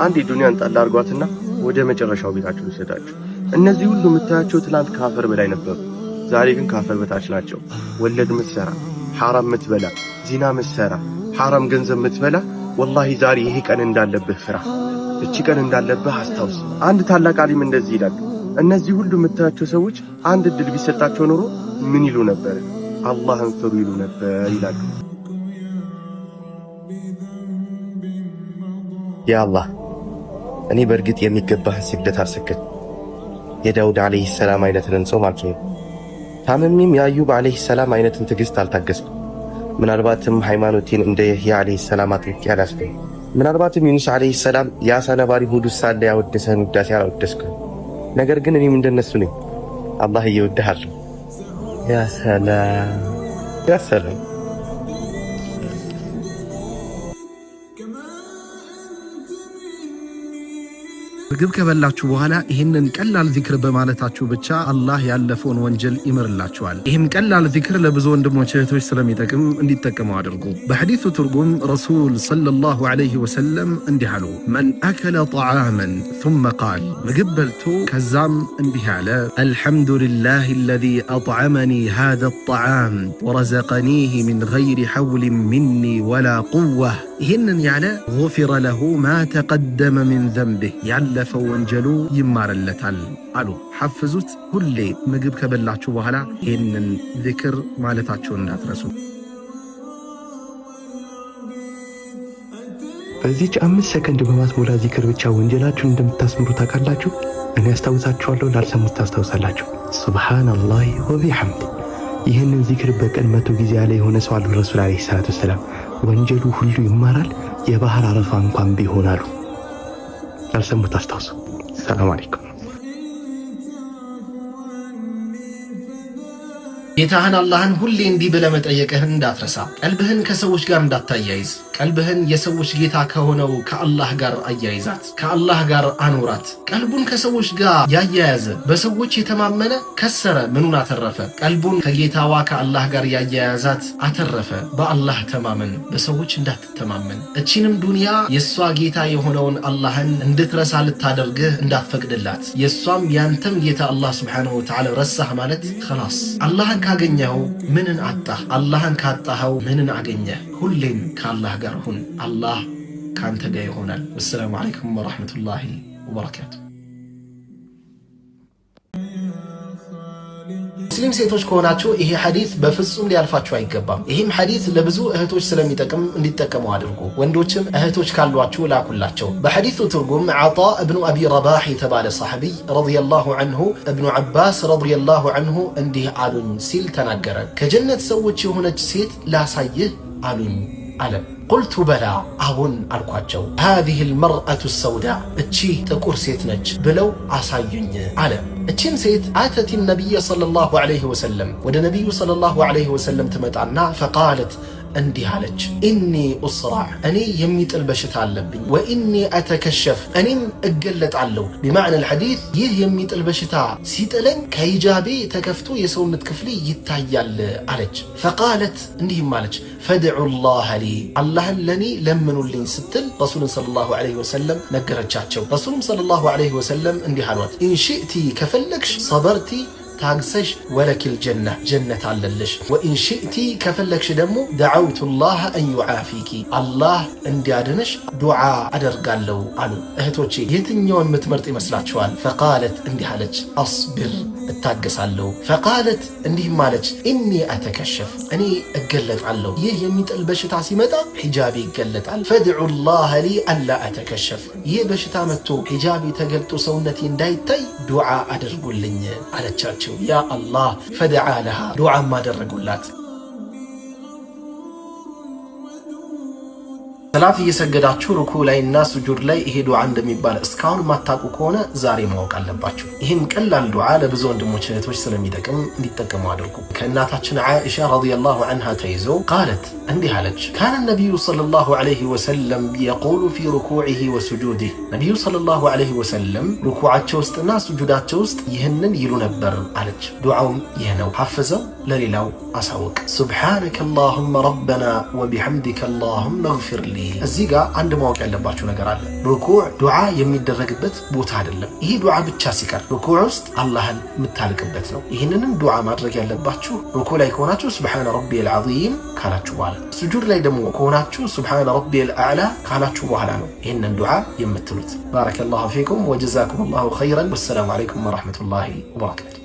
አንድ ዱንያን ጣል አርጓትና ወደ መጨረሻው ቤታቸው ይሰዳቸው። እነዚህ ሁሉ የምታያቸው ትላንት ካፈር በላይ ነበሩ፣ ዛሬ ግን ካፈር በታች ናቸው። ወለድ ምትሰራ፣ ሐራም ምትበላ፣ ዚና ምትሰራ፣ ሐራም ገንዘብ ምትበላ፣ ወላሂ ዛሬ ይሄ ቀን እንዳለብህ ፍራ፣ እቺ ቀን እንዳለብህ አስታውስ። አንድ ታላቅ ዓሊም እንደዚህ ይላል፣ እነዚህ ሁሉ የምታያቸው ሰዎች አንድ እድል ቢሰጣቸው ኖሮ ምን ይሉ ነበር? አላህን ፍሩ ይሉ ነበር ይላሉ። ያ አላህ እኔ በእርግጥ የሚገባህን ስግደት አልሰገድኩም። የዳውድ ዓለይሂ ሰላም አይነትን ጾም አልጾምኩም። ታመሜም የአዩብ ዓለይሂ ሰላም አይነትን ትዕግስት አልታገስኩም። ምናልባትም ሃይማኖቴን እንደ የህያ ዓለይሂ ሰላም አጥብቄ አልያዝኩም። ምናልባትም ዩኑስ ዓለይሂ ሰላም የአሳ ነባሪ ሆድ ውስጥ ሳለ ያወደሰህን ውዳሴ አላወደስኩም። ነገር ግን እኔም እንደነሱ ነኝ። አላህ እየወድሃለሁ። ያ ሰላም ያ ሰላም። ምግብ ከበላችሁ በኋላ ይህንን ቀላል ዚክር በማለታችሁ ብቻ አላህ ያለፈውን ወንጀል ይምርላችኋል። ይህም ቀላል ዚክር ለብዙ ወንድሞች እህቶች ስለሚጠቅም እንዲጠቀሙ አድርጉ። በሐዲሱ ትርጉም ረሱል ሰለላሁ ዐለይሂ ወሰለም እንዲህ አሉ፣ መን አከለ ጠዓመን ثم ቃል፣ ምግብ በልቶ ከዛም እንዲህ አለ፣ አልሐምዱሊላህ አለዚ አጥዓመኒ ሃዛ አጠዓም ወረዘቀኒህ ሚን ገይሪ ሐውልን ሚኒ ወላ ቁወህ። ይህንን ያለ ጉፊረ ለሁ ማ ተቀደመ ሚን ዘንቢህ፣ ያለፈው ወንጀሉ ይማረለታል አሉ። ሐፍዙት። ሁሌ ምግብ ከበላችሁ በኋላ ይህንን ዚክር ማለታችሁን እንዳትረሱ። በዚህች 5 ሰከንድ በማትሞላ ዚክር ብቻ ወንጀላችሁን እንደምታስምሩ ታውቃላችሁ። እኔ አስታውሳችኋለሁ፣ ላልሰሙት ታስታውሳላችሁ። ሱብሃነላሂ ወቢሐምድ። ይህንን ዚክር በቀን 100 ጊዜ ያለ የሆነ ሰው አሉ ረሱል ዓለይሂ ሰላቱ ወሰላም ወንጀሉ ሁሉ ይማራል፣ የባህር አረፋ እንኳን ቢሆን አሉ። ያልሰሙት አስታውሱ። ሰላም አለይኩም። ጌታህን አላህን ሁሌ እንዲህ ብለህ መጠየቅህን እንዳትረሳ። ቀልብህን ከሰዎች ጋር እንዳታያይዝ። ቀልብህን የሰዎች ጌታ ከሆነው ከአላህ ጋር አያይዛት፣ ከአላህ ጋር አኖራት። ቀልቡን ከሰዎች ጋር ያያያዘ በሰዎች የተማመነ ከሰረ፣ ምኑን አተረፈ? ቀልቡን ከጌታዋ ከአላህ ጋር ያያያዛት አተረፈ። በአላህ ተማመን፣ በሰዎች እንዳትተማመን። እቺንም ዱንያ የእሷ ጌታ የሆነውን አላህን እንድትረሳ ልታደርግህ እንዳትፈቅድላት። የእሷም ያንተም ጌታ አላህ ስብሓነሁ ወተዓላ ረሳህ ማለት ኸላስ። አላህን ካገኘኸው ምንን አጣህ? አላህን ካጣኸው ምንን አገኘህ? ሁሌም ከአላህ ጋር ሁን፣ አላህ ካንተ ጋር ይሆናል። ወሰላሙ አለይኩም ወራህመቱላሂ ወበረካቱ። ሙስሊም ሴቶች ከሆናችሁ ይሄ ሐዲስ በፍጹም ሊያልፋችሁ አይገባም። ይህም ሐዲስ ለብዙ እህቶች ስለሚጠቅም እንዲጠቀሙ አድርጉ። ወንዶችም እህቶች ካሏችሁ ላኩላቸው። በሐዲሱ ትርጉም ዓጣ እብኑ አቢ ረባህ የተባለ ሰሐቢይ ረዲየላሁ ዐንሁ እብኑ ዓባስ ረዲየላሁ ዐንሁ እንዲህ አሉኝ ሲል ተናገረ። ከጀነት ሰዎች የሆነች ሴት ላሳይህ አሉኝ አለ። ቁልቱ በላ አዎን አልኳቸው። ሃዚህ ልመርአቱ ሰውዳ እቺ ጥቁር ሴት ነች ብለው አሳዩኝ አለ። እቺም ሴት አተት ነቢይ ሰለላሁ ዐለይሂ ወሰለም ወደ ነቢዩ ሰለላሁ ዐለይሂ ወሰለም ትመጣና ፈቃለት እንዲህ አለች፣ ኢኒ ኡስራዕ እኔ የሚጥል በሽታ አለብኝ፣ ወኢኒ አተከሸፍ እኔም እገለጣለሁ። ቢማዕና ልሐዲስ ይህ የሚጥል በሽታ ሲጥለኝ ከሂጃቤ ተከፍቶ የሰውነት ክፍሌ ይታያል አለች። ፈቃለት እንዲህም አለች፣ ፈድዑ ላህ ሊ አላህን ለኔ ለምኑልኝ ስትል ረሱልን ሰለላሁ ዐለይሂ ወሰለም ነገረቻቸው። ረሱሉም ሰለላሁ ዐለይሂ ወሰለም እንዲህ አሏት፣ ኢንሽእቲ ከፈለግሽ ሰበርቲ ታግሰሽ ወለኪል ጀና ጀነት አለልሽ። ወኢንሽእቲ ከፈለግሽ ደግሞ ደዓውቱ ላህ አን ዩዓፊኪ አላህ እንዲያድንሽ ዱዓ አደርጋለሁ አሉ። እህቶቼ የትኛውን የምትመርጥ ይመስላችኋል? ፈቃለት እንዲህ አለች፣ አስቢር እታገሳለሁ። ፈቃለት እንዲህም አለች፣ ኢኒ አተከሸፍ እኔ እገለጣለሁ። ይህ የሚጥል በሽታ ሲመጣ ሒጃቤ ይገለጣል። ፈድዑ ላህ ሊ አላ አተከሸፍ ይህ በሽታ መጥቶ ሒጃቤ ተገልጦ ሰውነቴ እንዳይታይ ዱዓ አድርጉልኝ አለቻቸው። ያ አላህ ፈደዓ ለሃ ዱዓም አደረጉላት። ሰላት እየሰገዳችሁ ሩኩ ላይና ስጁድ ላይ ይሄ ዱዓ እንደሚባል እስካሁን ማታውቁ ከሆነ ዛሬ ማወቅ አለባችሁ። ይህም ቀላል ዱዓ ለብዙ ወንድሞች እህቶች ስለሚጠቅም እንዲጠቀሙ አድርጉ። ከእናታችን ዓኢሻ ረዲየላሁ ዐንሃ ተይዞ ቃለት እንዲህ አለች ካነ ነቢዩ ሰለላሁ ዐለይሂ ወሰለም የቁሉ ፊ ሩኩዒሂ ወሱጁዲህ ነቢዩ ሰለላሁ ዐለይሂ ወሰለም ሩኩዓቸው ውስጥና ስጁዳቸው ውስጥ ይህንን ይሉ ነበር አለች። ዱዓውም ይህ ነው። ሐፍዘው ለሌላው አሳውቅ። ሱብሓነከ አላሁመ ረበና ወቢሐምዲከ አላሁመ እግፊር ሊ። እዚህ ጋር አንድ ማወቅ ያለባችሁ ነገር አለ። ሩኩዕ ዱዓ የሚደረግበት ቦታ አይደለም። ይህ ዱዓ ብቻ ሲቀር ሩኩዕ ውስጥ አላህን የምታልቅበት ነው። ይህንንም ዱዓ ማድረግ ያለባችሁ ሩኩዕ ላይ ከሆናችሁ ሱብሓነ ረቢየል ዐዚም ካላችሁ በኋላ፣ ስጁድ ላይ ደግሞ ከሆናችሁ ሱብሓነ ረቢየል አዕላ ካላችሁ በኋላ ነው ይህንን ዱዓ የምትሉት። ባረከላሁ ፊኩም ወጀዛኩም አላሁ ኸይረን። ወሰላሙ ዐለይኩም ወረሕመቱላሂ ወበረካቱ።